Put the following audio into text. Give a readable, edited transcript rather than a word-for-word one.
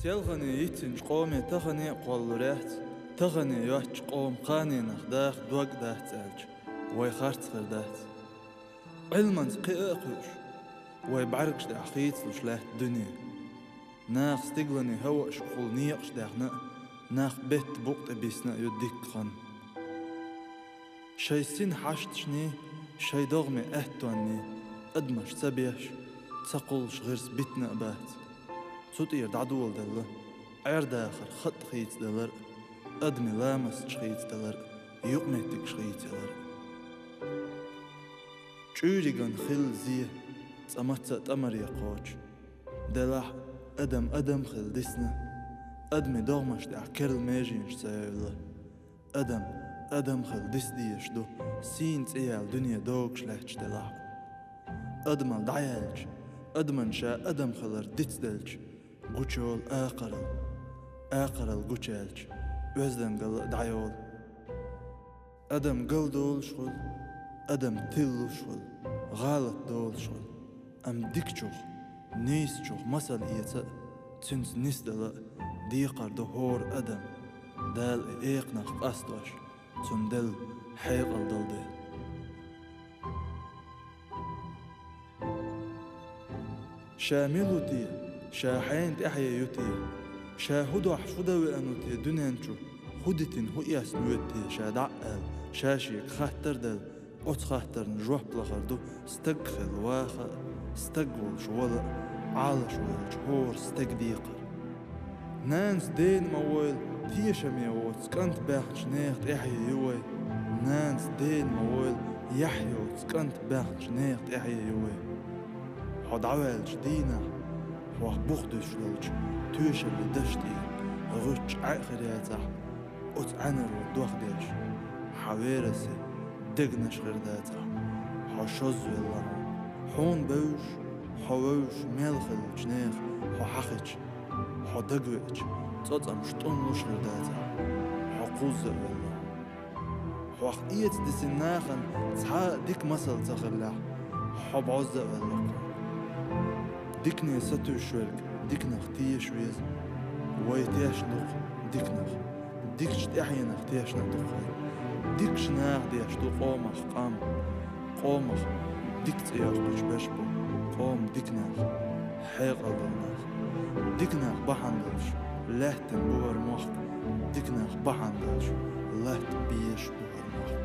سيلغني يتنج قومي تغني قول ريحت تغني يوحش قوم قاني نخداخ دوق داحت سالج وي خارت خردات علمانز قيقوش وي بعرقش دا خيت لشلاحت دنيا ناخ ستيغلني هوش قول نيقش داخنا ناخ بيت بوقت بيسنا يديك خن شي سين حاشتشني شي دغمي اهتواني ادمش سبيش تسقلش غيرس بيتنا بات صوتير دعدول دلر عير داخر خط خيت دلر أدمي لامس شخيت دلر يقمتك شخيت دلر چوريغن خل زيه تمتت تمر يقوش دلح أدم خل دسنا أدمي دغمش دع كرل ميجينش سايولا أدم خل دس ديش دو سين تيال دنيا دوغش لحش دلح أدمال دعيالج أدمن شا أدم خلر ديتس دلج قوچول آقرل قوچالج وزدن قل دعيول أدم قل دول شغل أدم تلو شغل غالط دول شغل أم ديكشوخ نيسشوخ مسل إيتا تنس نسدل ديقر دهور أدم دال إيقنخ قصدوش تندل حيقل دل ديل شاملوتي شاحين تحيا يوتي شاهدو حفظا وأنوتي دنيانشو خودتين هو إياس نوتي شادعال شاشيك خاطر دل أوت خاطر نجوح بلخردو استقخل واخا استقول شوال عال شوال شهور استقديقر نانس دين مويل تيشمي ووت سكنت باخش نيخت إحيا يوي نانس دين مويل يحيو سكنت باخش نيخت إحيا يوي حد عوالج دينا حوح بوخدش للج توش اللي دشتي غوش عقرياتح اوت عنر ودوخ ديش حويرسي دقنش غرداتح حشوز والله حون بوش حووش ميلخل جنيخ ححخش حدقوش تصطم شطون لش غرداتح حقوز والله حوح ايت دسناخن تحا ديك مسل تغلح حب عزة والله ديكني ستو شوالك ديكنخ تيش ويز ويتياش نق ديكنخ ديكش تحينخ تياش نتقل ديكش ناغ دياش تو قومخ ديك تياش دوش بشبو قوم ديكنخ حيق الدنخ ديكنخ بحندلش لهتن بوهر مخ ديكنخ بحندلش لهت بيش بوهر مخ